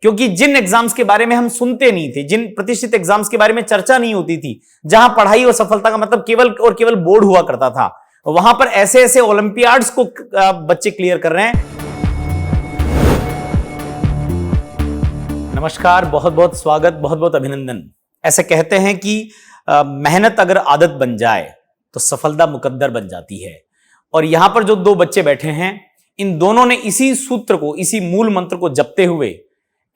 क्योंकि जिन एग्जाम्स के बारे में हम सुनते नहीं थे, जिन प्रतिष्ठित एग्जाम्स के बारे में चर्चा नहीं होती थी, जहां पढ़ाई और सफलता का मतलब केवल और केवल बोर्ड हुआ करता था, वहां पर ऐसे ऐसे ओलंपियाड्स को बच्चे क्लियर कर रहे हैं। नमस्कार, बहुत बहुत स्वागत, बहुत बहुत अभिनंदन। ऐसे कहते हैं कि मेहनत अगर आदत बन जाए तो सफलता मुकद्दर बन जाती है। और यहां पर जो दो बच्चे बैठे हैं, इन दोनों ने इसी सूत्र को, इसी मूल मंत्र को जपते हुए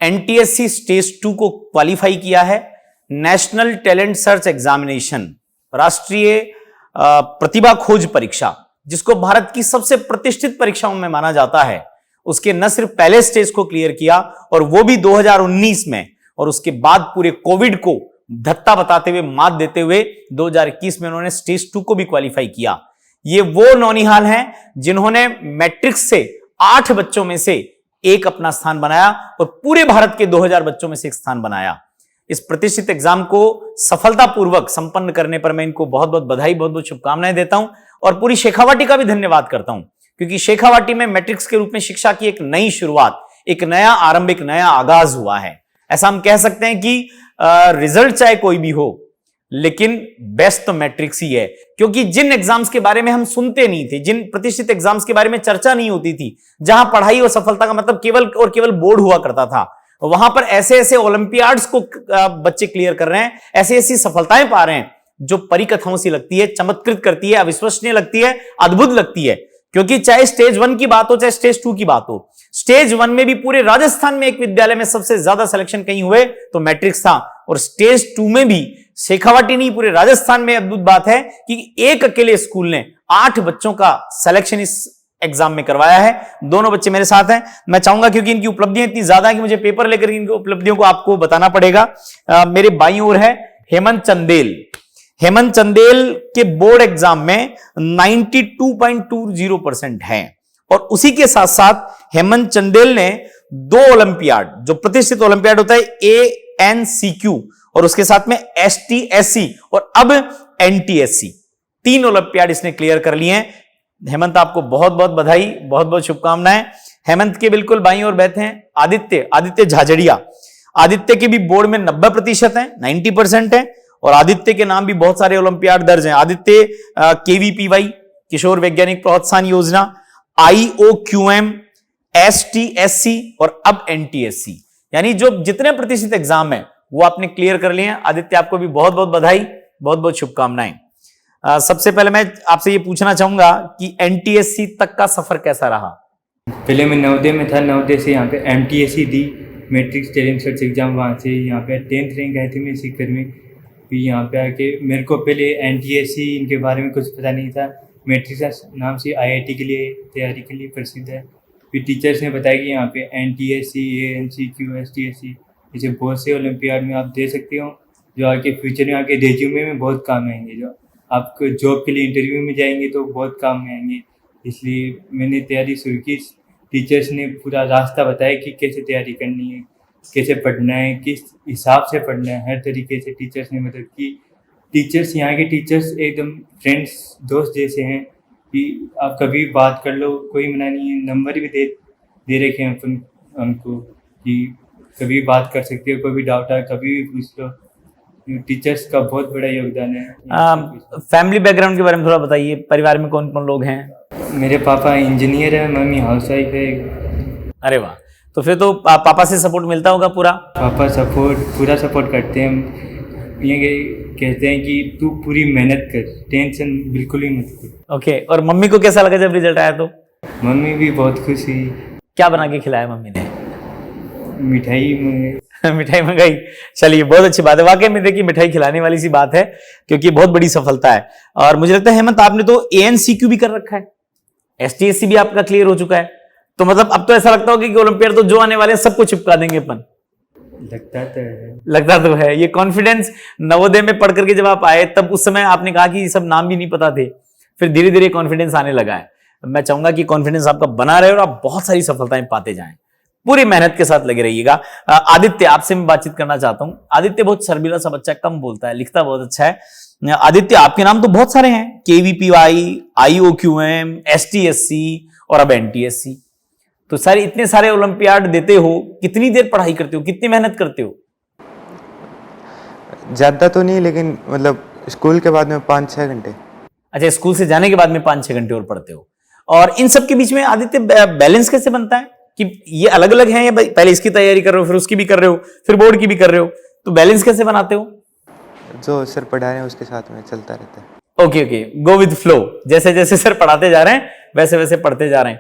एनटीएससी स्टेज 2 को क्वालिफाई किया है। नेशनल टैलेंट सर्च एग्जामिनेशन, राष्ट्रीय प्रतिभा खोज परीक्षा, जिसको भारत की सबसे प्रतिष्ठित परीक्षाओं में माना जाता है, उसके न सिर्फ पहले स्टेज को क्लियर किया, और वो भी 2019 में, और उसके बाद पूरे कोविड को धत्ता बताते हुए, मात देते हुए 2021 में उन्होंने स्टेज 2 को भी क्वालिफाई किया। ये वो नौनिहाल हैं जिन्होंने मैट्रिक्स से 8 बच्चों में से एक अपना स्थान बनाया और पूरे भारत के 2000 बच्चों में से एक स्थान बनाया। इस प्रतिष्ठित एग्जाम को सफलतापूर्वक संपन्न करने पर मैं इनको बहुत बहुत बधाई, बहुत बहुत शुभकामनाएं देता हूं, और पूरी शेखावाटी का भी धन्यवाद करता हूं, क्योंकि शेखावाटी में मैट्रिक्स के रूप में शिक्षा की एक नई शुरुआत, एक नया आरंभ, एक नया आगाज हुआ है। ऐसा हम कह सकते हैं कि रिजल्ट चाहे कोई भी हो, लेकिन बेस्ट तो मैट्रिक्स ही है। क्योंकि जिन एग्जाम्स के बारे में हम सुनते नहीं थे, जिन प्रतिष्ठित एग्जाम्स के बारे में चर्चा नहीं होती थी, जहां पढ़ाई और सफलता का मतलब केवल और केवल बोर्ड हुआ करता था, वहां पर ऐसे ऐसे ओलंपियाड्स को बच्चे क्लियर कर रहे हैं, ऐसी ऐसी सफलताएं पा रहे हैं जो परिकथाओं सी लगती है, चमत्कृत करती है, अविश्वसनीय लगती है, अद्भुत लगती है। क्योंकि चाहे स्टेज 1 की बात हो, चाहे स्टेज 2 की बात हो, स्टेज 1 में भी पूरे राजस्थान में एक विद्यालय में सबसे ज्यादा सिलेक्शन कहीं हुए तो मैट्रिक्स था, और स्टेज 2 में भी शेखावाटी नहीं, पूरे राजस्थान में अद्भुत बात है कि एक अकेले स्कूल ने 8 बच्चों का सिलेक्शन इस एग्जाम में करवाया है। दोनों बच्चे मेरे साथ हैं। मैं चाहूंगा, क्योंकि इनकी उपलब्धियां इतनी ज्यादा है कि मुझे पेपर लेकर इनकी उपलब्धियों को आपको बताना पड़ेगा। मेरे बाईं ओर है हेमंत चंदेल। हेमंत चंदेल के बोर्ड एग्जाम में 92.20% है, और उसी के साथ साथ हेमंत चंदेल ने 2 ओलंपियाड, जो प्रतिष्ठित ओलंपियाड होता है ANCQ, और उसके साथ में STSC और अब NTSC, 3 ओलंपियाड इसने क्लियर कर लिए हैं। हेमंत, आपको बहुत बहुत बधाई, बहुत बहुत शुभकामनाएं। हेमंत के बिल्कुल बाईं ओर बैठे हैं आदित्य झाझड़िया। आदित्य के भी बोर्ड में 90% है, 90% है, और आदित्य के नाम भी बहुत सारे ओलंपियाड दर्ज हैं। आदित्य KVPY, किशोर वैज्ञानिक प्रोत्साहन योजना, IOQM, STSC और अब NTSC, यानी जो जितने प्रतिष्ठित एग्जाम है वो आपने क्लियर कर लिए हैं। आदित्य, आपको भी बहुत बहुत बधाई, बहुत बहुत शुभकामनाएं। सबसे पहले मैं आपसे ये पूछना चाहूंगा कि NTSC तक का सफर कैसा रहा? पहले मैं नवोदय में था, नवोदय से यहाँ पे MTSC दी, मैट्रिक्स टैलेंट सर्च एग्जाम, वहाँ से यहाँ पे 10th रैंक आई थी मेरी सीकर में। फिर यहाँ पे आके मेरे को पहले NTSC इनके बारे में कुछ पता नहीं था। मैट्रिक्स नाम से IIT के लिए तैयारी के लिए प्रसिद्ध है। फिर टीचर्स ने बताया कि यहाँ पे NTSC, ANCQ, STSC ऐसे बहुत से ओलंपियाड में आप दे सकते हो, जो आगे फ्यूचर में आके रेज्यूमे में बहुत काम आएंगे, जो आपको जॉब के लिए इंटरव्यू में जाएंगे तो बहुत काम में आएंगे। इसलिए मैंने तैयारी शुरू की। टीचर्स ने पूरा रास्ता बताया कि कैसे तैयारी करनी है, कैसे पढ़ना है, किस हिसाब से पढ़ना है, हर तरीके से टीचर्स ने मदद की। टीचर्स, यहाँ के टीचर्स एकदम फ्रेंड्स, दोस्त जैसे हैं कि आप कभी बात कर लो, कोई मना नहीं है। नंबर भी दे रखे हैं अपन हमको कि कभी बात कर सकते हो, कोई भी डाउट है कभी भी पूछ लो। टीचर्स का बहुत बड़ा योगदान है। फैमिली बैकग्राउंड के बारे में थोड़ा बताइए, परिवार में कौन कौन लोग हैं? मेरे पापा इंजीनियर है, मम्मी हाउसवाइफ है। अरे वाह, तो फिर तो पापा से सपोर्ट मिलता होगा पूरा? पापा पूरा सपोर्ट करते हैं। ये कहते हैं कि तू पूरी मेहनत कर, टेंशन बिल्कुल ही मत कर। ओके, और मम्मी को कैसा लगा जब रिजल्ट आया तो? मम्मी भी बहुत खुश हुई। क्या बना के खिलाया मम्मी ने? मिठाई मिठाई मंगाई। चलिए, बहुत अच्छी बात है। वाकई में देखिए, मिठाई खिलाने वाली सी बात है, क्योंकि बहुत बड़ी सफलता है। और मुझे लगता है हेमंत, आपने तो ANCQ भी कर रखा है, STSC भी आपका क्लियर हो चुका है, तो मतलब अब तो ऐसा लगता होगा कि ओलंपियाड तो जो आने वाले हैं सबको चिपका देंगे अपन। लगता तो है। ये कॉन्फिडेंस नवोदय में पढ़ करके जब आप आए, तब उस समय आपने कहा कि ये सब नाम भी नहीं पता थे, फिर धीरे धीरे कॉन्फिडेंस आने लगा है। मैं चाहूंगा कि कॉन्फिडेंस आपका बना रहे और आप बहुत सारी सफलताएं पाते जाएं। पूरी मेहनत के साथ लगे रहिएगा। आदित्य, आपसे मैं बातचीत करना चाहता हूं। आदित्य बहुत शर्मीला सा बच्चा, कम बोलता है, लिखता बहुत अच्छा है। आदित्य, आपके नाम तो बहुत सारे हैं, KVPY, IOQM, STSC और अब NTSC। तो सारे इतने सारे ओलंपियाड देते हो, कितनी देर पढ़ाई करते हो, कितनी मेहनत करते हो? ज़्यादा तो नहीं, लेकिन मतलब स्कूल के बाद में 5-6 घंटे। अच्छा, स्कूल से जाने के बाद में 5-6 घंटे और पढ़ते हो। और इन सब के बीच में आदित्य बैलेंस कैसे बनता है कि ये अलग अलग है, या पहले इसकी तैयारी कर रहे हो, फिर उसकी भी कर रहे हो, फिर बोर्ड की भी कर रहे हो, तो बैलेंस कैसे बनाते हो? जो सर पढ़ा रहे हैं उसके साथ में चलता रहता है। Okay okay, go with flow, जैसे जैसे सर पढ़ाते जा रहे हैं वैसे वैसे पढ़ते जा रहे हैं।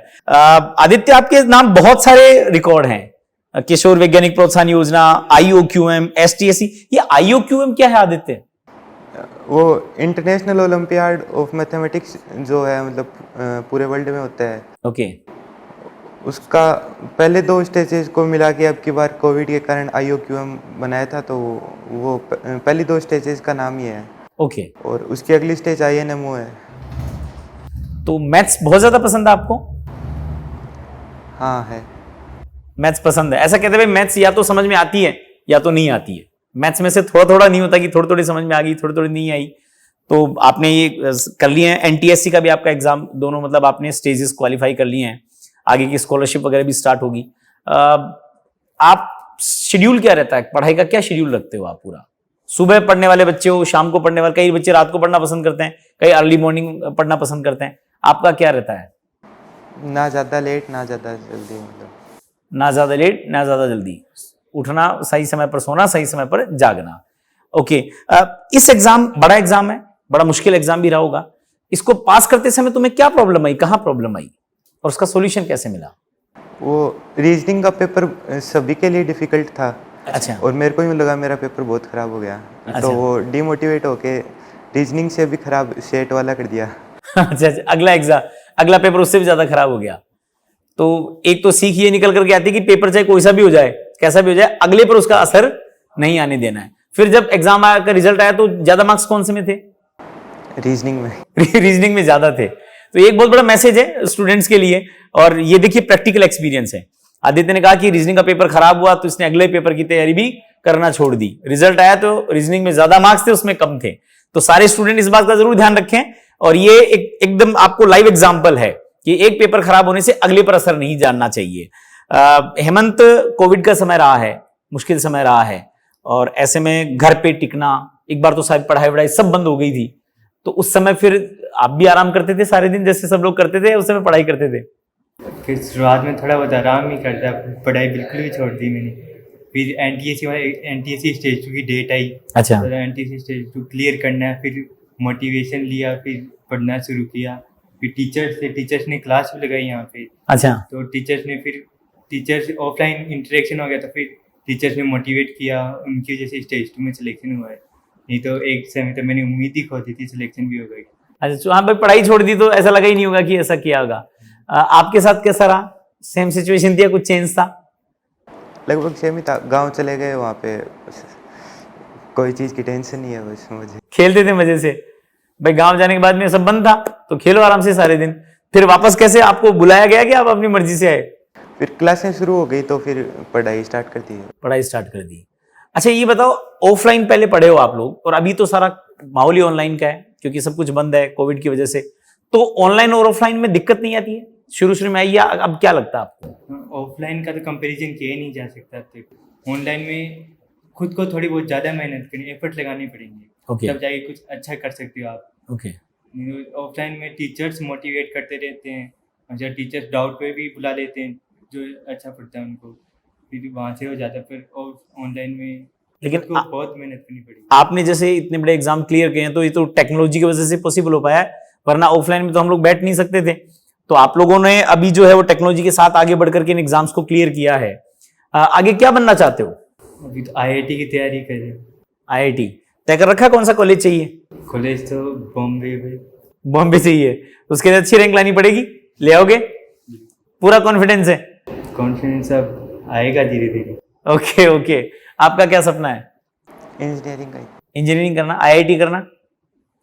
आदित्य, आपके नाम बहुत सारे रिकॉर्ड हैं, किशोर वैज्ञानिक प्रोत्साहन योजना, IOQM, STSC। ये IOQM क्या है आदित्य? वो इंटरनेशनल ओलंपियाड ऑफ मैथमेटिक्स जो है, मतलब पूरे वर्ल्ड में होता है। ओके, उसका पहले 2 स्टेजेस को मिला के अब की बार कोविड के कारण IOQM बनाया था, तो वो पहली 2 स्टेजेस का नाम ही है। ओके। और उसकी अगली स्टेज INMO है। तो मैथ्स बहुत ज्यादा पसंद है आपको? हाँ है। मैथ्स पसंद है, ऐसा कहते हैं मैथ्स या तो समझ में आती है या तो नहीं आती है। मैथ्स में से थोड़ा थोड़ा नहीं होता कि थोड़ी थोड़ी समझ में आ गई, थोड़ी थोड़ी नहीं आई। तो आपने ये कर लिए हैं, NTSC का भी आपका एग्जाम, दोनों मतलब आपने स्टेजेस क्वालिफाई कर लिए हैं, आगे की स्कॉलरशिप वगैरह भी स्टार्ट होगी। आप शेड्यूल क्या रहता है पढ़ाई का, क्या शेड्यूल रखते हो आप पूरा? सुबह पढ़ने वाले बच्चे हो, शाम को पढ़ने वाले, कई बच्चे रात को पढ़ना पसंद करते हैं, कई अर्ली मॉर्निंग पढ़ना पसंद करते हैं, आपका क्या रहता है? ना ज़्यादा लेट ना ज़्यादा जल्दी, मतलब ना ज्यादा लेट ना ज्यादा जल्दी, उठना सही समय पर, सोना सही समय पर, जागना। ओके। इस एग्जाम बड़ा एग्जाम है, बड़ा मुश्किल एग्जाम भी रहा होगा, इसको पास करते समय तुम्हें क्या प्रॉब्लम आई, कहाँ प्रॉब्लम आई और उसका सॉल्यूशन कैसे मिला? वो रीजनिंग का पेपर सभी के लिए डिफिकल्ट था। अच्छा। और मेरे को यूँ लगा मेरा पेपर बहुत ख़राब हो गया। अच्छा। तो वो डिमोटिवेट होके रीजनिंग से भी ख़राब सेट वाला कर दिया। अच्छा, अगला एग्जाम, अगला पेपर उससे भी ज्यादा खराब हो गया। तो एक तो सीख ये निकल करके आती है कि पेपर चाहे कोई सा भी हो जाए, कैसा भी हो जाए, अगले पर उसका असर नहीं आने देना है। फिर जब एग्जाम का रिजल्ट आया तो ज्यादा मार्क्स कौन से में थे? रीजनिंग में। रीजनिंग में ज्यादा थे। तो एक बहुत बड़ा मैसेज है स्टूडेंट्स के लिए, और ये देखिए प्रैक्टिकल एक्सपीरियंस है। आदित्य ने कहा कि रीजनिंग का पेपर खराब हुआ तो इसने अगले पेपर की तैयारी भी करना छोड़ दी, रिजल्ट आया तो रीजनिंग में ज्यादा मार्क्स थे, उसमें कम थे। तो सारे स्टूडेंट इस बात का जरूर ध्यान रखें, और ये एकदम आपको लाइव एग्जाम्पल है कि एक पेपर खराब होने से अगले पर असर नहीं जानना चाहिए। हेमंत, कोविड का समय रहा है, मुश्किल समय रहा है, और ऐसे में घर पे टिकना, एक बार तो साहब पढ़ाई वढ़ाई सब बंद हो गई थी, तो उस समय फिर आप भी आराम करते थे सारे दिन जैसे सब लोग करते थे, उस समय पढ़ाई करते थे? फिर शुरुआत में थोड़ा बहुत आराम ही करता, पढ़ाई बिल्कुल भी छोड़ दी मैंने। फिर NTSC स्टेज 2 की डेट आई। अच्छा। तो NTSC स्टेज 2 क्लियर करना है, फिर मोटिवेशन लिया, फिर पढ़ना शुरू किया। फिर टीचर्स ने क्लास भी लगाई यहाँ पे। अच्छा। तो टीचर्स ऑफलाइन इंटरेक्शन हो गया, तो फिर टीचर्स ने मोटिवेट किया, उनकी वजह से स्टेज 2 में सिलेक्शन हुआ है। नहीं तो एक समय तो मैंने उम्मीद ही खो दी थी, सिलेक्शन भी हो गई। अच्छा, हाँ भाई, पढ़ाई छोड़ दी तो ऐसा लगा ही नहीं होगा कि ऐसा किया होगा। आपके साथ कैसा रहा? सेम सिचुएशन थी या कुछ चेंज था? लगभग सेम ही था। गाँव चले गए, वहाँ पे कोई चीज़ की टेंशन नहीं है बस मुझे। खेलते थे मजे से? भाई गांव जाने के बाद में सब बंद था तो खेलो आराम से सारे दिन। फिर वापस कैसे आपको बुलाया गया कि आप अपनी मर्जी से आए? फिर क्लासें शुरू हो गई तो फिर पढ़ाई स्टार्ट कर दी। पढ़ाई स्टार्ट कर दी। अच्छा, ये बताओ, ऑफलाइन पहले पढ़े हो आप लोग, और अभी तो सारा माहौल ही ऑनलाइन का है क्योंकि सब कुछ बंद है कोविड की वजह से, तो ऑनलाइन और ऑफलाइन में दिक्कत नहीं आती है? शुरू में आई, या अब क्या लगता है आपको? ऑफलाइन का तो कंपैरिजन किया ही नहीं जा सकता। तो ऑनलाइन में खुद को थोड़ी बहुत ज़्यादा मेहनत करनी, एफर्ट लगाने पड़ेंगे, Okay. तब जाके कुछ अच्छा कर सकते हो आप। ओके। ऑफलाइन में टीचर्स मोटिवेट करते रहते हैं, अच्छा टीचर्स डाउट पे भी बुला लेते हैं, जो अच्छा पढ़ता है उनको, फिर वहाँ से हो जाता है। फिर ऑनलाइन में लेकिन खुद को बहुत मेहनत करनी पड़ेगी। आपने जैसे इतने बड़े एग्जाम क्लियर किए हैं तो ये तो टेक्नोलॉजी की वजह से पॉसिबल हो पाया है, वरना ऑफलाइन में तो हम लोग बैठ नहीं सकते थे। तो आप लोगों ने अभी जो है वो टेक्नोलॉजी के साथ आगे बढ़ करके इन एग्जाम्स को क्लियर किया है। आगे क्या बनना चाहते हो? अभी तो IIT की तैयारी कर रहे हैं। IIT तय कर रखा है? कौन सा कॉलेज चाहिए? कॉलेज तो बॉम्बे में। बॉम्बे चाहिए, उसके लिए अच्छी रैंक लानी पड़ेगी, ले आओगे? पूरा कॉन्फिडेंस है? कॉन्फिडेंस अब आएगा धीरे धीरे। Okay okay. आपका क्या सपना है? इंजीनियरिंग का ही। इंजीनियरिंग करना, IIT करना?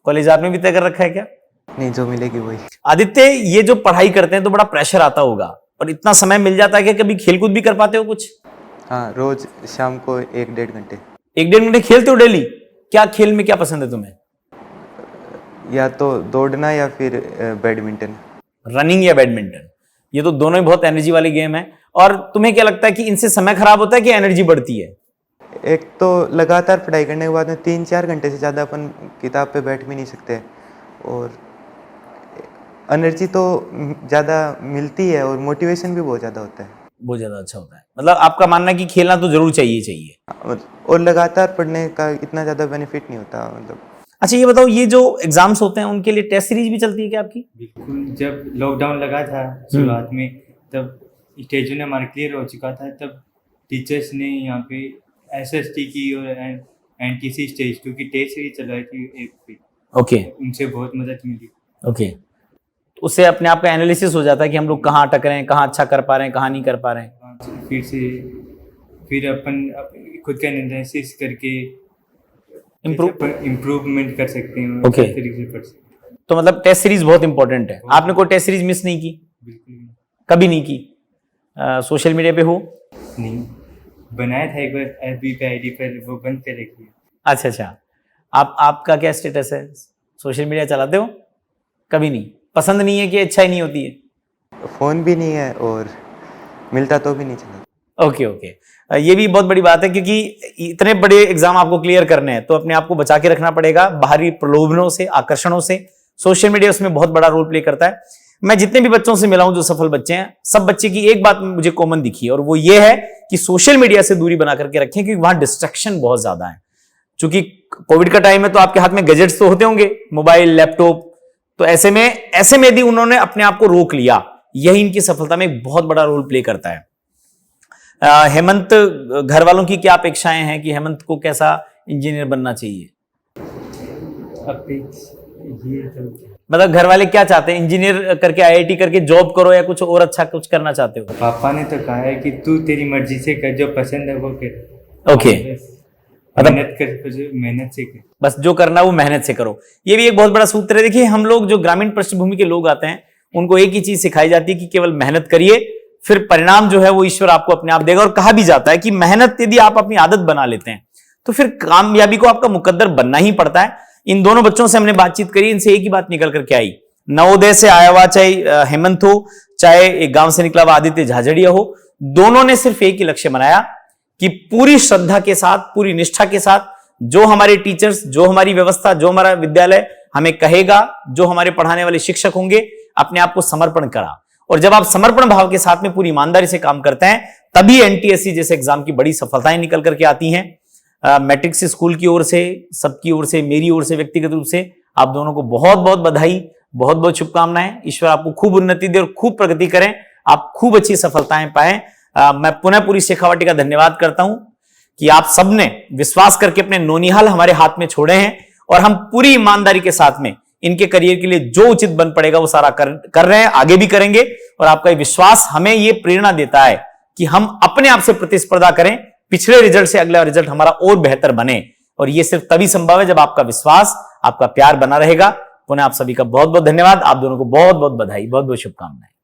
कॉलेज आपने भी तय कर रखा है क्या? नहीं, जो मिलेगी वही। आदित्य, ये जो पढ़ाई करते हैं तो बड़ा प्रेशर आता होगा, और इतना समय मिल जाता है कि कभी खेलकूद भी कर पाते हो कुछ? हाँ, रोज शाम को 1-1.5 घंटे। 1-1.5 घंटे खेलते हो डेली? क्या खेल में क्या पसंद है तुम्हें? या तो दौड़ना या फिर बैडमिंटन। रनिंग या बैडमिंटन? ये तो दोनों ही बहुत एनर्जी वाली गेम है। और तुम्हें क्या लगता है कि इनसे समय खराब होता है कि एनर्जी बढ़ती है? एक तो लगातार पढ़ाई करने के बाद में 3-4 घंटे से ज़्यादा अपन किताब पे बैठ भी नहीं सकते, और एनर्जी तो ज़्यादा मिलती है और मोटिवेशन भी बहुत ज़्यादा होता है। बहुत ज्यादा अच्छा होता है। मतलब आपका मानना है कि खेलना तो जरूर चाहिए। और लगातार पढ़ने का इतना ज़्यादा बेनिफिट नहीं होता मतलब। अच्छा ये बताओ, ये जो एग्जाम्स होते हैं उनके लिए टेस्ट सीरीज भी चलती है क्या आपकी? बिल्कुल, जब लॉकडाउन लगा था शुरुआत में, तब स्टेज ने हमारा क्लियर हो चुका था, तब टीचर्स ने यहाँ पे SST की और NTC स्टेज 2 की टेस्ट सीरीज चलवाई थी एक पे। ओके उनसे बहुत मदद मिली। ओके, तो उससे अपने आप का एनालिसिस हो जाता है कि हम लोग कहाँ अटक रहे हैं, कहाँ अच्छा कर पा रहे हैं, कहाँ नहीं कर पा रहे हैं। फिर अपन खुद का एनालिसिस करके इम्प्रूवमेंट कर सकते हैं। Okay. तरीके से कर सकते हैं। तो मतलब टेस्ट सीरीज बहुत इंपॉर्टेंट है। आपने कोई टेस्ट सीरीज मिस नहीं की? बिल्कुल नहीं। कभी नहीं की? सोशल मीडिया पे हो? नहीं, बनाया था एक बार FB पे ID पर, वो बंद कर रखी है। अच्छा अच्छा, आपका क्या स्टेटस है? सोशल मीडिया चलाते हो? कभी नहीं? पसंद नहीं है कि अच्छा ही नहीं होती है? फ़ोन भी नहीं है और मिलता तो भी नहीं चला। ओके ओके, ये भी बहुत बड़ी बात है क्योंकि इतने बड़े एग्जाम आपको क्लियर करने हैं तो अपने आप को बचा के रखना पड़ेगा बाहरी प्रलोभनों से, आकर्षणों से। सोशल मीडिया उसमें बहुत बड़ा रोल प्ले करता है। मैं जितने भी बच्चों से मिला हूं जो सफल बच्चे हैं, सब बच्चे की एक बात मुझे कॉमन दिखी है, और वो ये है कि सोशल मीडिया से दूरी बना करके रखें, क्योंकि वहां डिस्ट्रैक्शन बहुत ज्यादा है। चूंकि कोविड का टाइम है तो आपके हाथ में गैजेट्स तो होते होंगे, मोबाइल, लैपटॉप, तो ऐसे में यदि उन्होंने अपने आप को रोक लिया, यही इनकी सफलता में एक बहुत बड़ा रोल प्ले करता है। हेमंत, घर वालों की क्या अपेक्षाएं हैं कि हेमंत को कैसा इंजीनियर बनना चाहिए? मतलब घर वाले क्या चाहते हैं? इंजीनियर करके IIT करके जॉब करो या कुछ और अच्छा कुछ करना चाहते हो? पापा ने तो कहा है कि तू तेरी मर्जी से कर, जो पसंद है वो कर। ओके, मेहनत कर, मेहनत से कर, बस जो करना वो मेहनत से करो। ये भी एक बहुत बड़ा सूत्र है। देखिए, हम लोग जो ग्रामीण पृष्ठभूमि के लोग आते हैं उनको एक ही चीज सिखाई जाती है कि केवल मेहनत करिए, फिर परिणाम जो है वो ईश्वर आपको अपने आप देगा। और कहा भी जाता है कि मेहनत यदि आप अपनी आदत बना लेते हैं तो फिर कामयाबी को आपका मुकद्दर बनना ही पड़ता है। इन दोनों बच्चों से हमने बातचीत करी, इनसे एक ही बात निकल करके आई। नवोदय से आया हुआ चाहे हेमंत हो, चाहे एक गांव से निकला हुआ आदित्य झाझड़िया हो, दोनों ने सिर्फ एक ही लक्ष्य बनाया कि पूरी श्रद्धा के साथ, पूरी निष्ठा के साथ जो हमारे टीचर्स, जो हमारी व्यवस्था, जो हमारा विद्यालय हमें कहेगा, जो हमारे पढ़ाने वाले शिक्षक होंगे, अपने आप को समर्पण करा। और जब आप समर्पण भाव के साथ में पूरी ईमानदारी से काम करते हैं, तभी NTSC जैसे एग्जाम की बड़ी सफलताएं निकल करके आती हैं। मैट्रिक्स स्कूल की ओर से, सबकी ओर से, मेरी ओर से व्यक्तिगत रूप से आप दोनों को बहुत बहुत बधाई, बहुत बहुत शुभकामनाएं। ईश्वर आपको खूब उन्नति दे और खूब प्रगति करें, आप खूब अच्छी सफलताएं पाएं। मैं पुनः पूरी शेखावाटी का धन्यवाद करता हूं कि आप सबने विश्वास करके अपने नौनिहाल हमारे हाथ में छोड़े हैं, और हम पूरी ईमानदारी के साथ में इनके करियर के लिए जो उचित बन पड़ेगा वो सारा कर रहे हैं, आगे भी करेंगे। और आपका ये विश्वास हमें ये प्रेरणा देता है कि हम अपने आप से प्रतिस्पर्धा करें, पिछले रिजल्ट से अगला रिजल्ट हमारा और बेहतर बने। और ये सिर्फ तभी संभव है जब आपका विश्वास, आपका प्यार बना रहेगा। पुनः आप सभी का बहुत बहुत धन्यवाद। आप दोनों को बहुत बहुत बधाई, बहुत बहुत शुभकामनाएं।